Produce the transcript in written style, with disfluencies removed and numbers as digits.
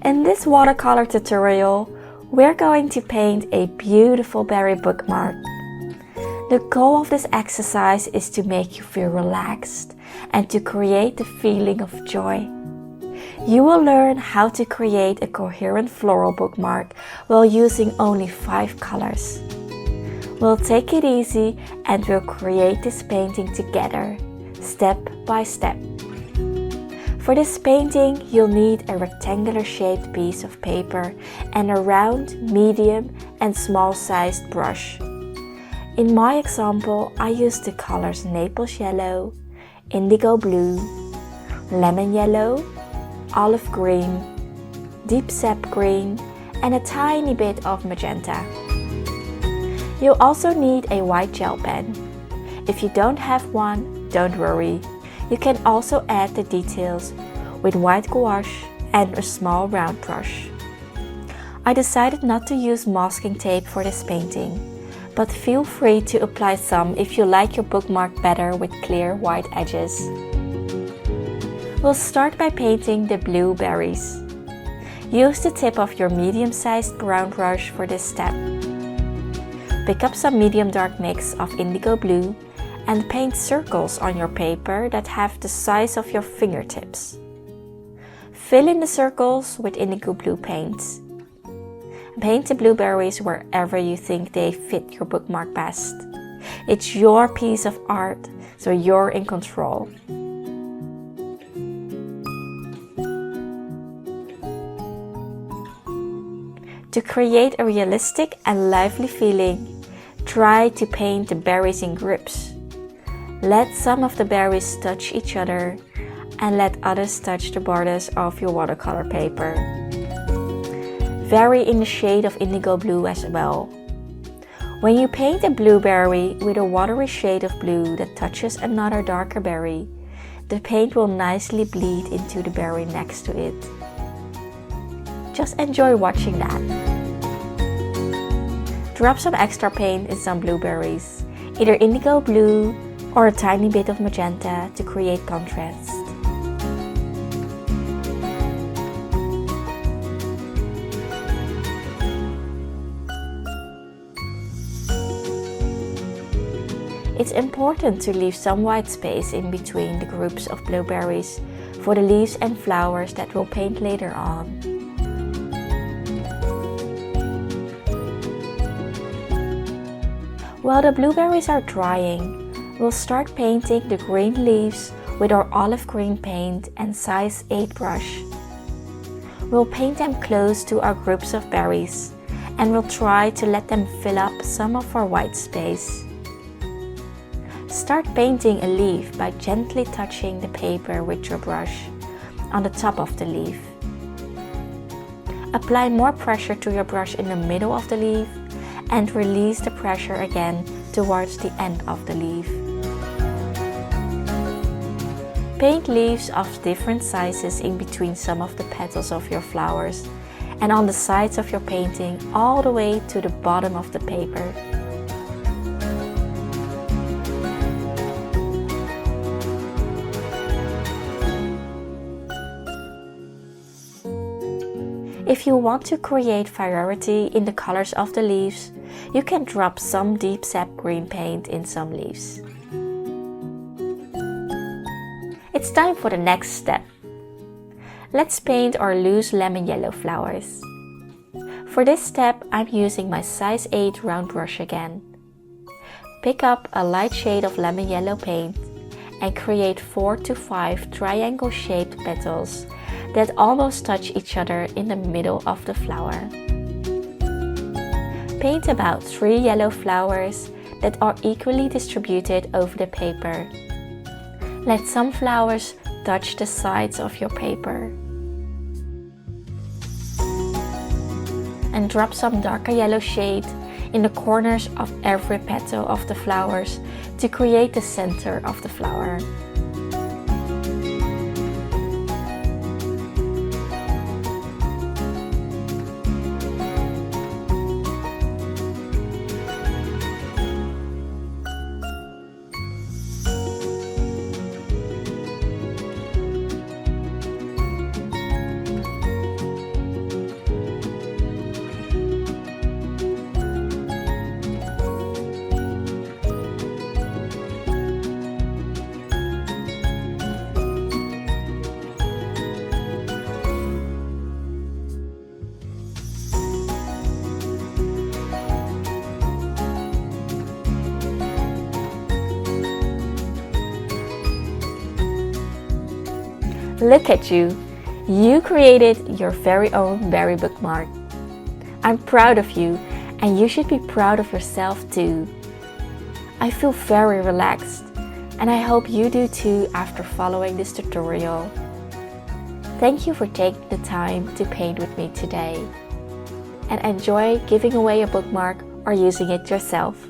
In this watercolor tutorial, we're going to paint a beautiful berry bookmark. The goal of this exercise is to make you feel relaxed and to create the feeling of joy. You will learn how to create a coherent floral bookmark while using only 5 colors. We'll take it easy and we'll create this painting together, step by step. For this painting, you'll need a rectangular shaped piece of paper and a round, medium and small sized brush. In my example, I used the colors Naples yellow, indigo blue, lemon yellow, olive green, deep sap green and a tiny bit of magenta. You'll also need a white gel pen. If you don't have one, don't worry. You can also add the details with white gouache and a small round brush. I decided not to use masking tape for this painting, but feel free to apply some if you like your bookmark better with clear white edges. We'll start by painting the blue berries. Use the tip of your medium-sized brown brush for this step. Pick up some medium dark mix of indigo blue and paint circles on your paper that have the size of your fingertips. Fill in the circles with indigo blue paint. Paint the blueberries wherever you think they fit your bookmark best. It's your piece of art, so you're in control. To create a realistic and lively feeling, try to paint the berries in groups. Let some of the berries touch each other and let others touch the borders of your watercolor paper. Vary in the shade of indigo blue as well. When you paint a blueberry with a watery shade of blue that touches another darker berry, the paint will nicely bleed into the berry next to it. Just enjoy watching that. Drop some extra paint in some blueberries, either indigo blue or a tiny bit of magenta to create contrast. It's important to leave some white space in between the groups of blueberries for the leaves and flowers that we'll paint later on. While the blueberries are drying, we'll start painting the green leaves with our olive green paint and size 8 brush. We'll paint them close to our groups of berries and we'll try to let them fill up some of our white space. Start painting a leaf by gently touching the paper with your brush on the top of the leaf. Apply more pressure to your brush in the middle of the leaf and release the pressure again towards the end of the leaf. Paint leaves of different sizes in between some of the petals of your flowers and on the sides of your painting all the way to the bottom of the paper. If you want to create variety in the colors of the leaves, you can drop some deep sap green paint in some leaves. It's time for the next step. Let's paint our loose lemon yellow flowers. For this step, I'm using my size 8 round brush again. Pick up a light shade of lemon yellow paint and create 4 to 5 triangle shaped petals that almost touch each other in the middle of the flower. Paint about 3 yellow flowers that are equally distributed over the paper. Let some flowers touch the sides of your paper. And drop some darker yellow shade in the corners of every petal of the flowers to create the center of the flower. Look at you! You created your very own berry bookmark. I'm proud of you, and you should be proud of yourself too. I feel very relaxed, and I hope you do too after following this tutorial. Thank you for taking the time to paint with me today, and enjoy giving away a bookmark or using it yourself.